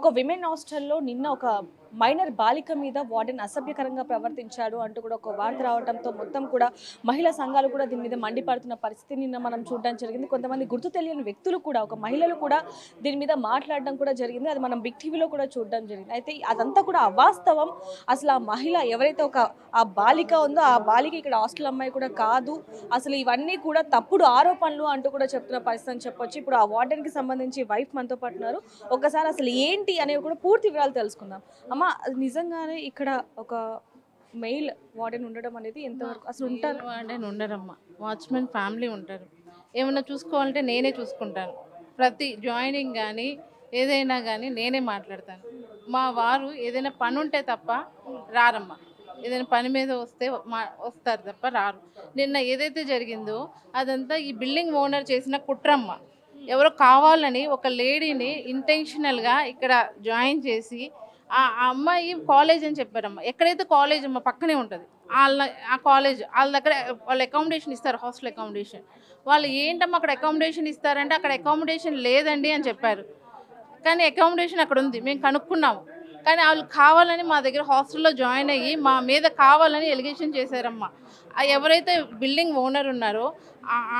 ఒక విమెన్ హాస్టల్లో నిన్న ఒక మైనర్ బాలిక మీద వార్డెన్ అసభ్యకరంగా ప్రవర్తించాడు అంటూ కూడా ఒక వార్త రావడంతో మొత్తం కూడా మహిళా సంఘాలు కూడా దీని మీద మండిపడుతున్న పరిస్థితి నిన్న మనం చూడడం జరిగింది. కొంతమంది గుర్తు తెలియని వ్యక్తులు కూడా ఒక మహిళలు కూడా దీని మీద మాట్లాడడం కూడా జరిగింది. అది మనం బిగ్ టీవీలో కూడా చూడడం జరిగింది. అయితే అదంతా కూడా అవాస్తవం. అసలు ఆ మహిళ ఎవరైతే ఆ బాలిక ఉందో ఆ బాలిక ఇక్కడ హాస్టల్ అమ్మాయి కూడా కాదు. అసలు ఇవన్నీ కూడా తప్పుడు ఆరోపణలు అంటూ కూడా చెప్తున్న పరిస్థితి అని చెప్పొచ్చు. ఇప్పుడు ఆ వార్డెన్కి సంబంధించి వైఫ్ మనతో పాటు ఉన్నారు. ఒకసారి అసలు ఏంటి అనేవి కూడా పూర్తి వివరాలు తెలుసుకుందాం. అమ్మ, నిజంగానే ఇక్కడ ఒక మెయిల్ వార్డెన్ ఉండడం అనేది ఎంతవరకు అసలు ఉంటారు? వార్డెన్ ఉండరమ్మా, వాచ్మెన్ ఫ్యామిలీ ఉంటారు. ఏమన్నా చూసుకోవాలంటే నేనే చూసుకుంటాను. ప్రతి జాయినింగ్ కానీ ఏదైనా కానీ నేనే మాట్లాడతాను. మా వారు ఏదైనా పని ఉంటే తప్ప రారమ్మా. ఏదైనా పని మీద వస్తారు తప్ప రారు. నిన్న ఏదైతే జరిగిందో అదంతా ఈ బిల్డింగ్ ఓనర్ చేసిన కుట్రమ్మ. ఎవరో కావాలని ఒక లేడీని ఇంటెన్షనల్గా ఇక్కడ జాయిన్ చేసి ఆ అమ్మాయి కాలేజ్ అని చెప్పారమ్మా. ఎక్కడైతే కాలేజ్ అమ్మ పక్కనే ఉంటుంది ఆ కాలేజ్ వాళ్ళ దగ్గర వాళ్ళు అకామిడేషన్ ఇస్తారు, హాస్టల్ అకామిడేషన్. వాళ్ళు ఏంటమ్మా అక్కడ అకామిడేషన్ ఇస్తారంటే అక్కడ అకామిడేషన్ లేదండి అని చెప్పారు. కానీ అకామిడేషన్ అక్కడ ఉంది, మేము కనుక్కున్నాము. కానీ వాళ్ళు కావాలని మా దగ్గర హాస్టల్లో జాయిన్ అయ్యి మా మీద కావాలని ఎలిగేషన్ చేశారమ్మా. ఎవరైతే బిల్డింగ్ ఓనర్ ఉన్నారో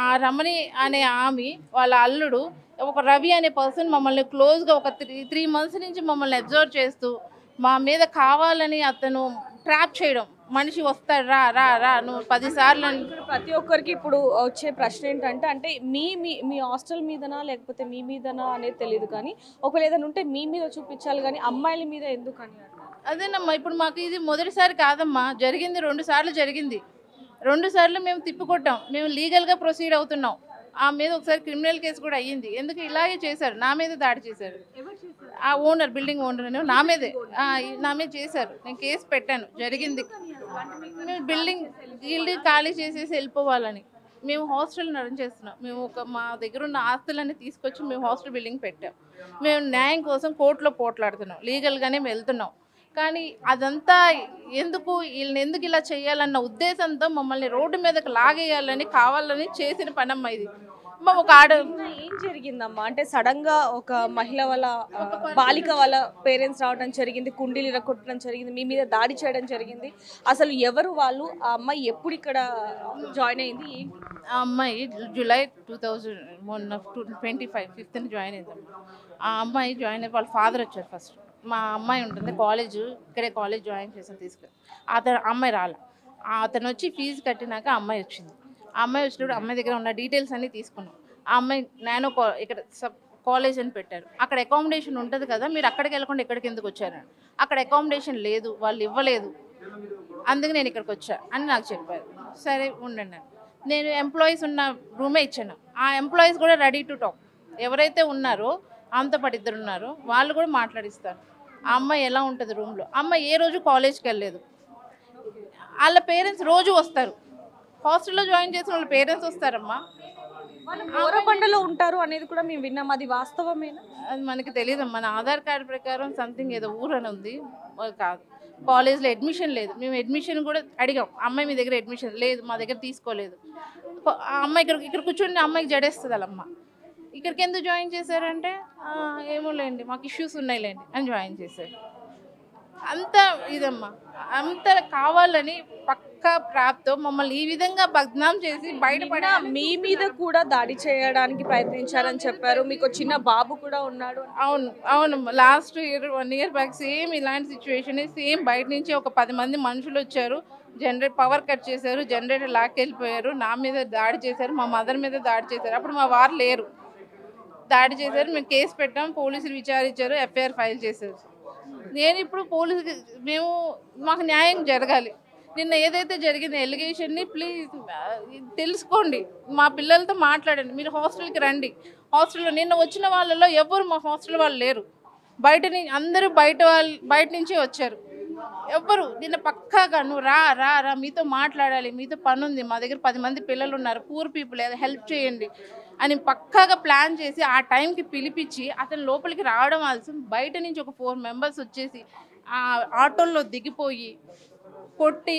ఆ రమణి అనే ఆమె వాళ్ళ అల్లుడు ఒక రవి అనే పర్సన్ మమ్మల్ని క్లోజ్గా ఒక త్రీ మంత్స్ నుంచి మమ్మల్ని అబ్జర్వ్ చేస్తూ మా మీద కావాలని అతను ట్రాప్ చేయడం. మనిషి వస్తాడు, రా రా రా నువ్వు 10 సార్లు. ప్రతి ఒక్కరికి ఇప్పుడు వచ్చే ప్రశ్న ఏంటంటే, అంటే మీ మీ మీ హాస్టల్ మీదనా లేకపోతే మీ మీదనా అనేది తెలియదు, కానీ ఒకవేళ ఏదైనా ఉంటే మీ మీద చూపించాలి కానీ అమ్మాయిల మీద ఎందుకని? అదేనమ్మా, ఇప్పుడు మాకు ఇది మొదటిసారి కాదమ్మా, జరిగింది 2 సార్లు జరిగింది. 2 సార్లు మేము తిప్పికొట్టాం. మేము లీగల్గా ప్రొసీడ్ అవుతున్నాం. ఆ మీద ఒకసారి క్రిమినల్ కేసు కూడా అయ్యింది. ఎందుకు ఇలాగే చేశారు, నా మీద దాడి చేశారు. ఆ ఓనర్, బిల్డింగ్ ఓనర్ నా మీద చేశారు. నేను కేసు పెట్టాను, జరిగింది. మేము బిల్డింగ్ ఖాళీ చేసేసి వెళ్ళిపోవాలని మేము హాస్టల్ రన్ చేస్తున్నాం. మేము మా దగ్గర ఉన్న ఆస్తులన్నీ తీసుకొచ్చి మేము హాస్టల్ బిల్డింగ్ పెట్టాం. మేము న్యాయం కోసం కోర్టులో పోట్లాడుతున్నాం, లీగల్గానే వెళ్తున్నాం. కానీ అదంతా వీళ్ళని ఎందుకు ఇలా చేయాలన్న ఉద్దేశంతో మమ్మల్ని రోడ్డు మీదకి లాగేయాలని కావాలని చేసిన పనమ్మ ఇది. ఒక ఏం జరిగిందమ్మా అంటే సడన్ గా ఒక మహిళ వాళ్ళ బాలిక వాళ్ళ పేరెంట్స్ రావడం జరిగింది, కుండీలు ఇరగొట్టడం జరిగింది, మీ మీద దాడి చేయడం జరిగింది. అసలు ఎవరు వాళ్ళు? ఆ అమ్మాయి ఎప్పుడు ఇక్కడ జాయిన్ అయింది? ఆ అమ్మాయి జూలై 2025 5th జాయిన్ అయిందమ్మా. ఆ అమ్మాయి జాయిన్ అయ్యి వాళ్ళ ఫాదర్ వచ్చారు ఫస్ట్. మా అమ్మాయి ఉంటుంది ఇక్కడే కాలేజ్ జాయిన్ చేసి అమ్మాయి రాలే. అతను వచ్చి ఫీజు కట్టినాక అమ్మాయి వచ్చింది. ఆ అమ్మాయి వచ్చినప్పుడు అమ్మాయి దగ్గర ఉన్న డీటెయిల్స్ అన్నీ తీసుకున్నాం. ఆ అమ్మాయి ఇక్కడ కాలేజ్ అని పెట్టారు. అక్కడ అకామిడేషన్ ఉంటుంది కదా, మీరు అక్కడికి వెళ్ళకుండా ఇక్కడికి ఎందుకు వచ్చారని. అక్కడ అకామిడేషన్ లేదు, వాళ్ళు ఇవ్వలేదు, అందుకే నేను ఇక్కడికి వచ్చా అని నాకు చెప్పారు. సరే ఉండండి, నేను ఎంప్లాయీస్ ఉన్న రూమే ఇచ్చాను. ఆ ఎంప్లాయీస్ కూడా రెడీ టు టాక్. ఎవరైతే ఉన్నారో ఆమెతో పాటు 2 ఉన్నారో వాళ్ళు కూడా మాట్లాడిస్తారు. ఆ అమ్మాయి ఎలా ఉంటుంది రూమ్లో. అమ్మాయి ఏ రోజు కాలేజ్కి వెళ్ళలేదు. వాళ్ళ పేరెంట్స్ రోజు వస్తారు, హాస్టల్లో జాయిన్ చేసిన వాళ్ళ పేరెంట్స్ వస్తారమ్మా. బోరబండలో ఉంటారు అనేది కూడా మేము విన్నాం, అది వాస్తవమేనా? అది మనకి తెలియదమ్మా. మన ఆధార్ కార్డు ప్రకారం సంథింగ్ ఏదో ఊరు అని ఉంది, కాదు. కాలేజ్లో అడ్మిషన్ లేదు. మేము అడ్మిషన్ కూడా అడిగాం, అమ్మాయి మీ దగ్గర అడ్మిషన్ లేదు, మా దగ్గర తీసుకోలేదు. ఆ అమ్మాయి ఇక్కడ కూర్చొని అమ్మాయికి జడేస్తుంది వాళ్ళమ్మ. ఇక్కడికి ఎందుకు జాయిన్ చేశారంటే ఏమో లేండి, మాకు ఇష్యూస్ ఉన్నాయిలేండి అని జాయిన్ చేశారు. అంత ఇదమ్మా, అంత కావాలని పక్కా ప్రాప్తో మమ్మల్ని ఈ విధంగా బద్నాం చేసి బయటపడ. మీ మీద కూడా దాడి చేయడానికి ప్రయత్నించారని చెప్పారు. మీకు చిన్న బాబు కూడా ఉన్నాడు. అవునమ్మా, last year 1 year back same ఇలాంటి సిచ్యువేషన్. సేమ్ బయట నుంచి ఒక 10 మంది మనుషులు వచ్చారు, పవర్ కట్ చేశారు, జనరేటర్ లాక్కెళ్ళిపోయారు, నా మీద దాడి చేశారు, మా మదర్ మీద దాడి చేశారు. అప్పుడు మా వారు లేరు, దాడి చేశారు. మేము కేసు పెట్టాం, పోలీసులు విచారించారు, FIR ఫైల్ చేశారు. నేను ఇప్పుడు మాకు న్యాయం జరగాలి. నిన్న ఏదైతే జరిగింది ఎలిగేషన్ని ప్లీజ్ తెలుసుకోండి, మా పిల్లలతో మాట్లాడండి, మీరు హాస్టల్కి రండి. హాస్టల్లో నిన్న వచ్చిన వాళ్ళలో ఎవరు మా హాస్టల్ వాళ్ళు లేరు, అందరూ బయట నుంచే వచ్చారు. ఎవ్వరు నిన్న పక్కాగా నువ్వు రా రా రా మీతో మాట్లాడాలి, మీతో పని ఉంది, మా దగ్గర 10 మంది పిల్లలు ఉన్నారు, పూర్ పీపుల్, హెల్ప్ చేయండి అని పక్కాగా ప్లాన్ చేసి ఆ టైంకి పిలిపించి అతను లోపలికి రావడం ఆలస్యం. బయట నుంచి ఒక 4 members వచ్చేసి ఆ ఆటోల్లో దిగిపోయి కొట్టి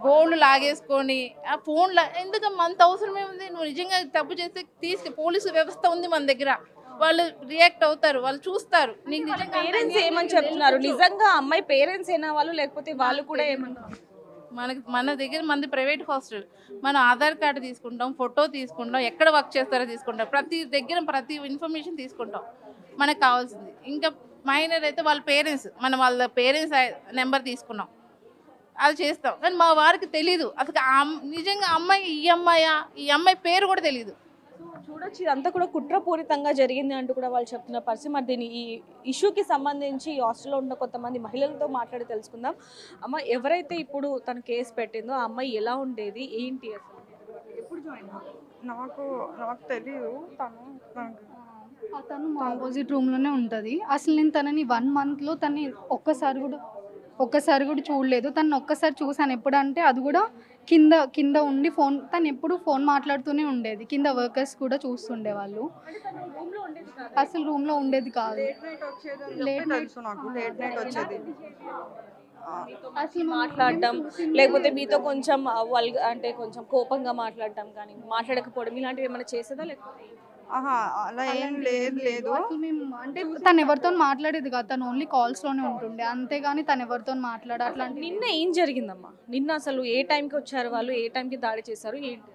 గోళ్ళు లాగేసుకొని ఆ ఫోన్లో ఎందుకమ్మా అంత అవసరమే ఉంది. నువ్వు నిజంగా తప్పు చేస్తే పోలీసు వ్యవస్థ ఉంది మన దగ్గర, వాళ్ళు రియాక్ట్ అవుతారు, వాళ్ళు చూస్తారు. నీకు నిజంగా పేరెంట్స్ ఏమని చెప్తున్నారు? నిజంగా అమ్మాయి పేరెంట్స్ ఏనా వాళ్ళు, లేకపోతే వాళ్ళు కూడా ఏమన్నారు? మన దగ్గర మంది ప్రైవేట్ హాస్టల్, మనం ఆధార్ కార్డు తీసుకుంటాం, ఫోటో తీసుకుంటాం, ఎక్కడ వర్క్ చేస్తారో తీసుకుంటాం, ప్రతి దగ్గర ప్రతి ఇన్ఫర్మేషన్ తీసుకుంటాం మనకు కావాల్సింది. ఇంకా మైనర్ అయితే వాళ్ళ పేరెంట్స్, మనం వాళ్ళ పేరెంట్స్ నెంబర్ తీసుకున్నాం, అది చేస్తాం. కానీ మా వారికి తెలీదు అసలు నిజంగా అమ్మాయి ఈ అమ్మాయి పేరు కూడా తెలీదు. చూడొచ్చు ఇదంతా కూడా కుట్రపూరితంగా జరిగింది అంటూ కూడా వాళ్ళు చెప్తున్న పరిస్థితి. మరి దీని ఈ ఇష్యూకి సంబంధించి ఈ హాస్టల్లో ఉన్న కొంతమంది మహిళలతో మాట్లాడి తెలుసుకుందాం. అమ్మ, ఎవరైతే ఇప్పుడు తను కేసు పెట్టిందో ఆ అమ్మాయి ఎలా ఉండేది, ఏంటి అసలు, ఎప్పుడు జాయిన్ నాకు తెలియదు. తను మా ఆపోజిట్ రూమ్లోనే ఉంటుంది. అసలు నేను తనని 1 monthలో తనని ఒక్కసారి కూడా చూడలేదు. తను ఒక్కసారి చూసాను. ఎప్పుడంటే అది కూడా కింద ఉండి తను ఎప్పుడు ఫోన్ మాట్లాడుతూనే ఉండేది. కింద వర్కర్స్ కూడా చూస్తుండే వాళ్ళు. అసలు రూమ్లో ఉండేది కాదు. లేట్ నైట్ వచ్చేది. అసలు మాట్లాడటం, లేకపోతే మీతో కొంచెం అంటే కొంచెం కోపంగా మాట్లాడటం కానీ, మాట్లాడకపోవడం ఇలాంటివి ఏమైనా చేసేదా? లేకపోతే అలా ఏం లేదు. అసలు మేము అంటే తను ఎవరితో మాట్లాడేది కాదు. తను ఓన్లీ కాల్స్లోనే ఉంటుండే, అంతేగాని తను ఎవరితో అట్లాంటి. నిన్న ఏం జరిగిందమ్మా? నిన్న అసలు ఏ టైంకి వచ్చారు వాళ్ళు, ఏ టైంకి దాడి చేశారు, ఏంటి?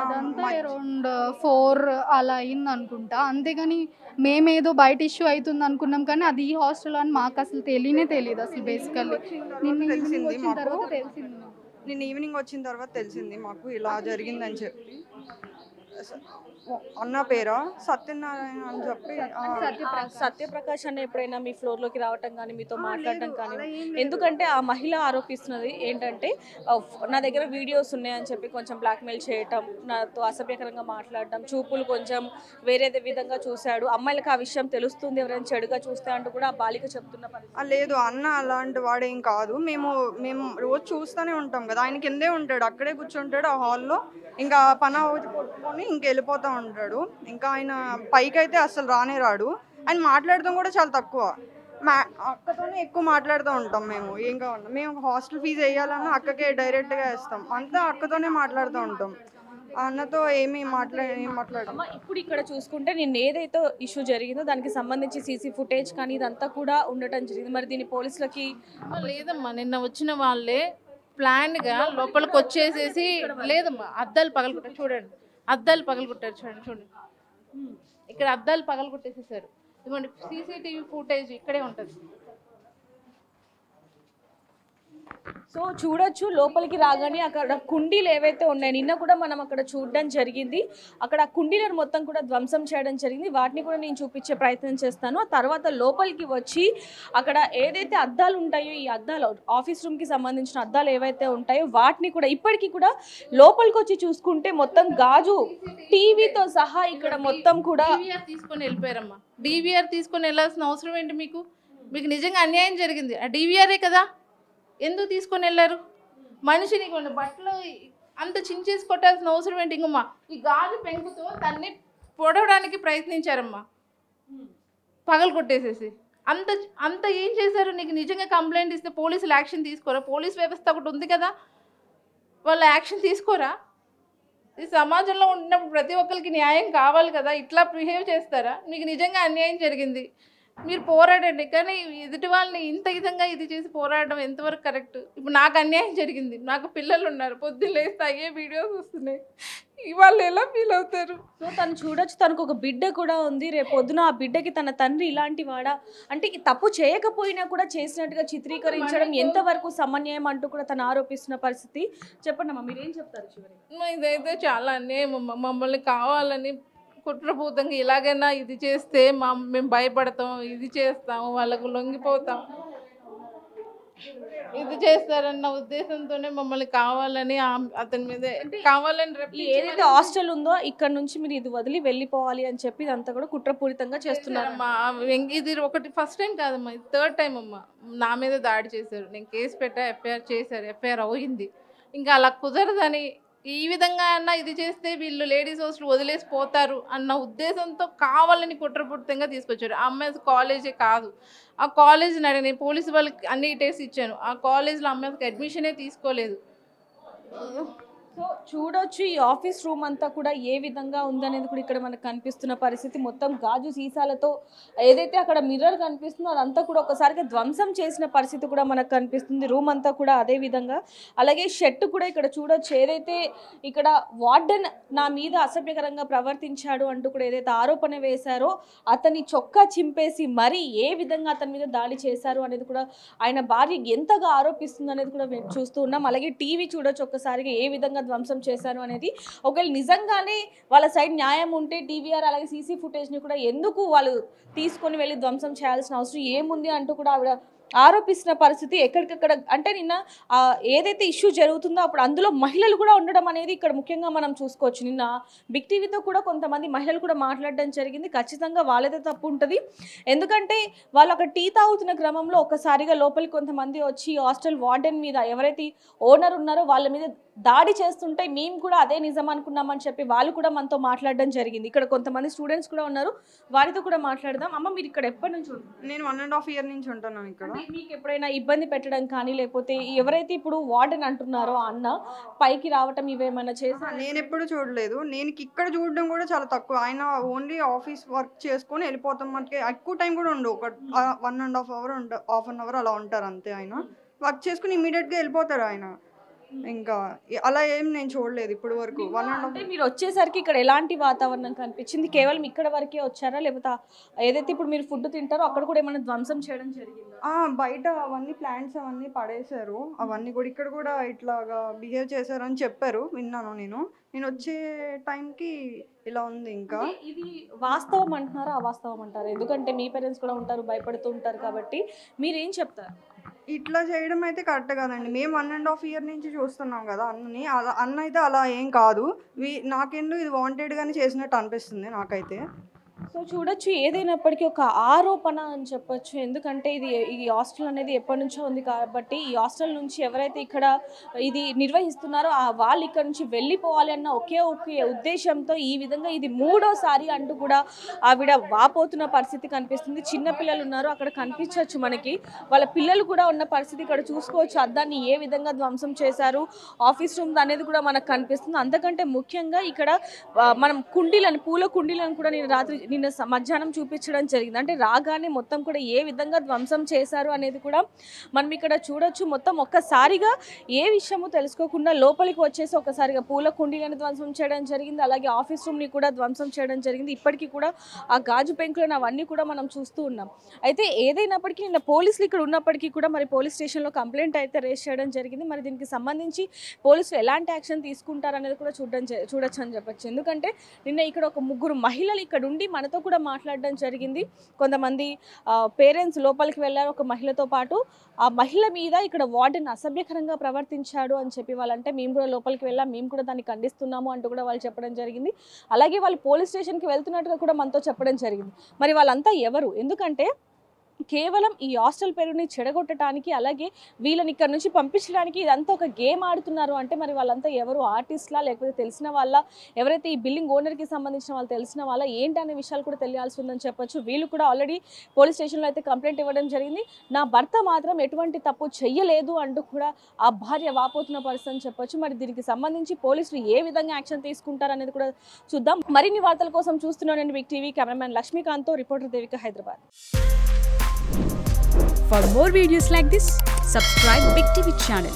అదంతా అరౌండ్ 4 అలా అయింది అనుకుంటా. అంతేగాని మేమేదో బయట ఇష్యూ అవుతుంది అనుకున్నాం, కానీ అది ఈ హాస్టల్ అని మాకు అసలు తెలియదు అసలు. బేసికల్లీ నిన్న ఈవినింగ్ వచ్చిన తర్వాత తెలిసింది మాకు ఇలా జరిగిందని చెప్పి. అన్న పేరా సత్యనారాయణ అని చెప్పి. సత్యప్రకాష్ అన్న ఎప్పుడైనా మీ ఫ్లోర్లోకి రావటం కానీ, మీతో మాట్లాడటం కానీ? ఎందుకంటే ఆ మహిళ ఆరోపిస్తున్నది ఏంటంటే నా దగ్గర వీడియోస్ ఉన్నాయని చెప్పి కొంచెం బ్లాక్మెయిల్ చేయటం, నాతో అసభ్యకరంగా మాట్లాడటం, చూపులు కొంచెం వేరే విధంగా చూశాడు, అమ్మాయిలకు ఆ విషయం తెలుస్తుంది ఎవరైనా చెడుగా చూస్తే అంటూ కూడా ఆ బాలిక చెప్తున్న పరిస్థితి. లేదు, అన్న అలాంటి వాడేం కాదు. మేము రోజు చూస్తూనే ఉంటాం కదా. ఆయన కిందే ఉంటాడు, అక్కడే కూర్చుంటాడు ఆ హాల్లో. ఇంకా పని కొట్టుకొని ఇంక వెళ్ళిపోతూ ఉంటాడు. ఇంకా ఆయన పైకి అయితే అసలు రాడు. ఆయన మాట్లాడటం కూడా చాలా తక్కువ. అక్కతోనే ఎక్కువ మాట్లాడుతూ ఉంటాం. ఏం కావాలన్నా మేము హాస్టల్ ఫీజు వేయాలన్నా అక్కకే డైరెక్ట్గా వేస్తాం. అంతా అక్కతోనే మాట్లాడుతూ ఉంటాం. అన్నతో ఏం మాట్లాడడం. ఇప్పుడు ఇక్కడ చూసుకుంటే నిన్న ఏదైతే ఇష్యూ జరిగిందో దానికి సంబంధించి సీసీ ఫుటేజ్ కానీ ఇదంతా కూడా ఉండటం జరిగింది. మరి దీని పోలీసులకి లేదమ్మా, నిన్న వచ్చిన వాళ్ళే ప్లాన్గా లోపలికి వచ్చేసేసి, లేదమ్మా అద్దాలు పగలగొట్టారు చూడండి, చూడండి ఇక్కడ అద్దాలు పగలగొట్టేసేసారు. ఇదిగోండి సీసీటీవీ ఫుటేజ్ ఇక్కడే ఉంటుంది. సో చూడొచ్చు, లోపలికి రాగానే అక్కడ కుండీలు ఏవైతే ఉన్నాయో నిన్న కూడా మనం అక్కడ చూడడం జరిగింది. అక్కడ కుండీలను మొత్తం కూడా ధ్వంసం చేయడం జరిగింది. వాటిని కూడా నేను చూపించే ప్రయత్నం చేస్తాను. ఆ తర్వాత లోపలికి వచ్చి అక్కడ ఏదైతే అద్దాలు ఉంటాయో, ఈ అద్దాలు ఆఫీస్ రూమ్కి సంబంధించిన అద్దాలు ఏవైతే ఉంటాయో వాటిని కూడా ఇప్పటికీ కూడా లోపలికి వచ్చి చూసుకుంటే మొత్తం గాజు టీవీతో సహా ఇక్కడ మొత్తం కూడా తీసుకొని వెళ్ళిపోయారమ్మా. DVR తీసుకొని వెళ్ళాల్సిన అవసరం ఏంటి? మీకు నిజంగా అన్యాయం జరిగింది, ఆ DVRే కదా. ఎందుకు తీసుకొని వెళ్ళారు? మనిషిని బట్టలు అంత చించేసి కొట్టాల్సిన అవసరం ఏంటి? ఇంకమ్మా ఈ గాజు పెంకుతో దాన్ని పొడవడానికి ప్రయత్నించారమ్మా, పగలు కొట్టేసేసి. అంత ఏం చేశారు? నీకు నిజంగా కంప్లైంట్ ఇస్తే పోలీసులు యాక్షన్ తీసుకోరా? పోలీస్ వ్యవస్థ ఒకటి ఉంది కదా, వాళ్ళు యాక్షన్ తీసుకోరా? ఈ సమాజంలో ఉన్నప్పుడు ప్రతి ఒక్కరికి న్యాయం కావాలి కదా, ఇట్లా బిహేవ్ చేస్తారా? మీకు నిజంగా అన్యాయం జరిగింది, మీరు పోరాడండి. కానీ ఎదుటి వాళ్ళని ఇంత విధంగా ఇది చేసి పోరాడడం ఎంతవరకు కరెక్ట్? ఇప్పుడు నాకు అన్యాయం జరిగింది, నాకు పిల్లలు ఉన్నారు, పొద్దున్న లేస్తే అయ్యే వీడియోస్ వస్తున్నాయి, వాళ్ళు ఎలా ఫీల్ అవుతారు? సో తను చూడొచ్చు, తనకు ఒక బిడ్డ కూడా ఉంది. రేపు పొద్దున ఆ బిడ్డకి తన తండ్రి ఇలాంటి వాడా అంటే తప్పు చేయకపోయినా కూడా చేసినట్టుగా చిత్రీకరించడం ఎంతవరకు సమన్యాయం అంటూ కూడా తను ఆరోపిస్తున్న పరిస్థితి. చెప్పండి అమ్మా, మీరేం చెప్తారు చివరి? ఇదైతే చాలా అన్యాయం అమ్మ. మమ్మల్ని కావాలని కుట్రపూతంగా ఇలాగైనా ఇది చేస్తే మేము భయపడతాం, ఇది చేస్తాం, వాళ్ళకు లొంగిపోతాం, ఇది చేస్తారన్న ఉద్దేశంతోనే మమ్మల్ని కావాలని అతని మీద కావాలని ఏదైతే హాస్టల్ ఉందో ఇక్కడ నుంచి మీరు ఇది వదిలి వెళ్ళిపోవాలి అని చెప్పి ఇదంతా కూడా కుట్రపూరితంగా చేస్తున్నారమ్మా. ఇది ఒకటి ఫస్ట్ టైం కాదమ్మా, ఇది 3rd టైం అమ్మా. నా మీద దాడి చేశారు, నేను కేసు పెట్టా, ఎఫ్ఐఆర్ చేశారు, ఎఫ్ఐఆర్ అయింది. ఇంకా అలా కుదరదని ఈ విధంగా అన్నా ఇది చేస్తే వీళ్ళు లేడీస్ హాస్టల్ వదిలేసి పోతారు అన్న ఉద్దేశంతో కావాలని కుట్రపూరితంగా తీసుకొచ్చారు. ఆ అమ్మాయి కాలేజే కాదు, ఆ కాలేజ్ని అడిగిన పోలీసు వాళ్ళకి అన్ని డీటెయిల్స్ ఇచ్చాను. ఆ కాలేజ్లో అమ్మాయికి అడ్మిషనే తీసుకోలేదు. సో చూడొచ్చు ఈ ఆఫీస్ రూమ్ అంతా కూడా ఏ విధంగా ఉందనేది కూడా ఇక్కడ మనకు కనిపిస్తున్న పరిస్థితి. మొత్తం గాజు సీసాలతో ఏదైతే అక్కడ మిర్రర్ కనిపిస్తుందో అదంతా కూడా ఒకసారిగా ధ్వంసం చేసిన పరిస్థితి కూడా మనకు కనిపిస్తుంది. రూమ్ అంతా కూడా అదే విధంగా. అలాగే షెడ్ కూడా ఇక్కడ చూడొచ్చు, ఏదైతే ఇక్కడ వార్డెన్ నా మీద అసభ్యకరంగా ప్రవర్తించాడు అంటూ కూడా ఏదైతే ఆరోపణ వేశారో అతని చొక్కా చింపేసి మరీ ఏ విధంగా అతని మీద దాడి చేశారు అనేది కూడా ఆయన భార్య ఎంతగా ఆరోపిస్తుంది అనేది కూడా మేము చూస్తూ ఉన్నాం. అలాగే టీవీ చూడొచ్చు ఒక్కసారిగా ఏ విధంగా ధ్వంసం చేశారు అనేది. ఒకవేళ నిజంగానే వాళ్ళ సైడ్ న్యాయం ఉంటే టీవీఆర్ అలాగే సీసీ ఫుటేజ్ని కూడా ఎందుకు వాళ్ళు తీసుకొని వెళ్ళి ధ్వంసం చేయాల్సిన అవసరం ఏముంది అంటూ కూడా ఆవిడ ఆరోపిస్తున్న పరిస్థితి. ఎక్కడికక్కడ అంటే నిన్న ఏదైతే ఇష్యూ జరుగుతుందో అప్పుడు అందులో మహిళలు కూడా ఉండడం అనేది ఇక్కడ ముఖ్యంగా మనం చూసుకోవచ్చు. నిన్న బిగ్ టీవీతో కూడా కొంతమంది మహిళలు కూడా మాట్లాడడం జరిగింది. ఖచ్చితంగా వాళ్ళదే తప్పు ఉంటుంది. ఎందుకంటే వాళ్ళు అక్కడ టీ తాగుతున్న క్రమంలో ఒక్కసారిగా లోపలికి కొంతమంది వచ్చి హాస్టల్ వార్డెన్ మీద ఎవరైతే ఓనర్ ఉన్నారో వాళ్ళ మీద దాడి చేస్తుంటే మేము కూడా అదే నిజం అనుకున్నామని చెప్పి వాళ్ళు కూడా మనతో మాట్లాడడం జరిగింది. ఇక్కడ కొంతమంది స్టూడెంట్స్ కూడా ఉన్నారు, వారితో కూడా మాట్లాడదాం. అమ్మ, మీరు ఇక్కడ ఎప్పటి నుంచి ఉంటారు? నేను 1.5 year నుంచి ఉంటున్నాను ఇక్కడ. మీకు ఎప్పుడైనా ఇబ్బంది పెట్టడం కానీ లేకపోతే ఎవరైతే ఇప్పుడు వార్డెన్ అంటున్నారో అన్న పైకి రావటం ఇవేమైనా చేసా? నేను ఎప్పుడు చూడలేదు. నేను ఇక్కడ చూడడం కూడా చాలా తక్కువ. ఆయన ఓన్లీ ఆఫీస్ వర్క్ చేసుకొని వెళ్ళిపోతాం. మనకి ఎక్కువ టైం కూడా ఉండవు. ఒక 1.5 hour హాఫ్ అన్ అవర్ అలా ఉంటారు అంతే. ఆయన వర్క్ చేసుకుని ఇమీడియట్గా వెళ్ళిపోతారు ఆయన. ఇంకా అలా ఏం నేను చూడలేదు ఇప్పుడు వరకు. 1.5 మీరు వచ్చేసరికి ఇక్కడ ఎలాంటి వాతావరణం కనిపించింది? కేవలం ఇక్కడ వరకే వచ్చారా లేకపోతే ఏదైతే ఇప్పుడు మీరు ఫుడ్ తింటారో అక్కడ కూడా ఏమైనా ధ్వంసం చేయడం జరిగిందా? బయట అవన్నీ ప్లాంట్స్ అవన్నీ పడేశారు. అవన్నీ కూడా ఇక్కడ కూడా ఇట్లాగా బిహేవ్ చేశారు అని చెప్పారు, విన్నాను నేను వచ్చే టైంకి ఇలా ఉంది. ఇంకా ఇది వాస్తవం అంటున్నారా అవాస్తవం అంటారా? ఎందుకంటే మీ పేరెంట్స్ కూడా ఉంటారు, భయపడుతూ ఉంటారు కాబట్టి మీరేం చెప్తారు? ఇట్లా చేయడం అయితే కరెక్ట్ కాదండి. మేము 1.5 year నుంచి చూస్తున్నాం కదా అన్నని. అన్న అయితే అలా ఏం కాదు. నాకెందుకు ఇది వాంటెడ్గానే చేసినట్టు అనిపిస్తుంది నాకైతే. సో చూడొచ్చు, ఏదైనప్పటికీ ఒక ఆరోపణ అని చెప్పొచ్చు. ఎందుకంటే ఈ హాస్టల్ అనేది ఎప్పటి నుంచో ఉంది కాబట్టి ఈ హాస్టల్ నుంచి ఎవరైతే ఇక్కడ ఇది నిర్వహిస్తున్నారో వాళ్ళు ఇక్కడ నుంచి వెళ్ళిపోవాలి అన్న ఒకే ఉద్దేశంతో ఈ విధంగా ఇది 3వసారి అంటూ కూడా ఆవిడ వాపోతున్న పరిస్థితి కనిపిస్తుంది. చిన్న పిల్లలు ఉన్నారు, అక్కడ కనిపించవచ్చు మనకి. వాళ్ళ పిల్లలు కూడా ఉన్న పరిస్థితి ఇక్కడ చూసుకోవచ్చు. అద్దాన్ని ఏ విధంగా ధ్వంసం చేశారు, ఆఫీస్ రూమ్ అనేది కూడా మనకు కనిపిస్తుంది. అంతకంటే ముఖ్యంగా ఇక్కడ మనం పూల కుండీలను కూడా నిన్న మధ్యాహ్నం చూపించడం జరిగింది. అంటే రాగానే మొత్తం కూడా ఏ విధంగా ధ్వంసం చేశారు అనేది కూడా మనం ఇక్కడ చూడొచ్చు. మొత్తం ఒక్కసారిగా ఏ విషయము తెలుసుకోకుండా లోపలికి వచ్చేసి ఒకసారిగా పూల కుండీలను ధ్వంసం చేయడం జరిగింది. అలాగే ఆఫీస్ రూమ్ని కూడా ధ్వంసం చేయడం జరిగింది. ఇప్పటికీ కూడా ఆ గాజు పెంకులను అవన్నీ కూడా మనం చూస్తూ ఉన్నాం. అయితే ఏదైనప్పటికీ నిన్న పోలీసులు ఇక్కడ ఉన్నప్పటికీ కూడా మరి పోలీస్ స్టేషన్లో కంప్లైంట్ అయితే రేస్ చేయడం జరిగింది. మరి దీనికి సంబంధించి పోలీసులు ఎలాంటి యాక్షన్ తీసుకుంటారు అనేది కూడా చూడొచ్చు అని చెప్పచ్చు. ఎందుకంటే నిన్న ఇక్కడ ఒక 3 మహిళలు ఇక్కడ ఉండి మనతో కూడా మాట్లాడడం జరిగింది. కొంతమంది పేరెంట్స్ లోపలికి వెళ్ళారు ఒక మహిళతో పాటు. ఆ మహిళ మీద ఇక్కడ వార్డెన్ అసభ్యకరంగా ప్రవర్తించాడు అని చెప్పి వాళ్ళంటే మేము కూడా లోపలికి వెళ్ళాం, మేము కూడా దాన్ని ఖండిస్తున్నాము అంటూ కూడా వాళ్ళు చెప్పడం జరిగింది. అలాగే వాళ్ళు పోలీస్ స్టేషన్కి వెళ్తున్నట్టుగా కూడా మనతో చెప్పడం జరిగింది. మరి వాళ్ళంతా ఎవరు? ఎందుకంటే కేవలం ఈ హాస్టల్ పేరుని చెడగొట్టడానికి అలాగే వీళ్ళని ఇక్కడ నుంచి పంపించడానికి ఇదంతా ఒక గేమ్ ఆడుతున్నారు అంటే మరి వాళ్ళంతా ఎవరు? ఆర్టిస్ట్లా లేకపోతే తెలిసిన వాళ్ళ? ఎవరైతే ఈ బిల్డింగ్ ఓనర్కి సంబంధించిన వాళ్ళు తెలిసిన వాళ్ళ ఏంటి అనే విషయాలు కూడా తెలియాల్సి ఉందని చెప్పొచ్చు. వీళ్ళు కూడా ఆల్రెడీ పోలీస్ స్టేషన్లో అయితే కంప్లైంట్ ఇవ్వడం జరిగింది. నా భర్త మాత్రం ఎటువంటి తప్పు చెయ్యలేదు అంటూ కూడా ఆ భార్య వాపోతున్న పరిస్థితి అని చెప్పొచ్చు. మరి దీనికి సంబంధించి పోలీసులు ఏ విధంగా యాక్షన్ తీసుకుంటారు అనేది కూడా చూద్దాం. మరిన్ని వార్తల కోసం చూస్తున్నాను బిగ్ టీవీ. కెమెరామ్యాన్ లక్ష్మీకాంత్తో reporter Devika, Hyderabad. For more videos like this, subscribe Big TV channel.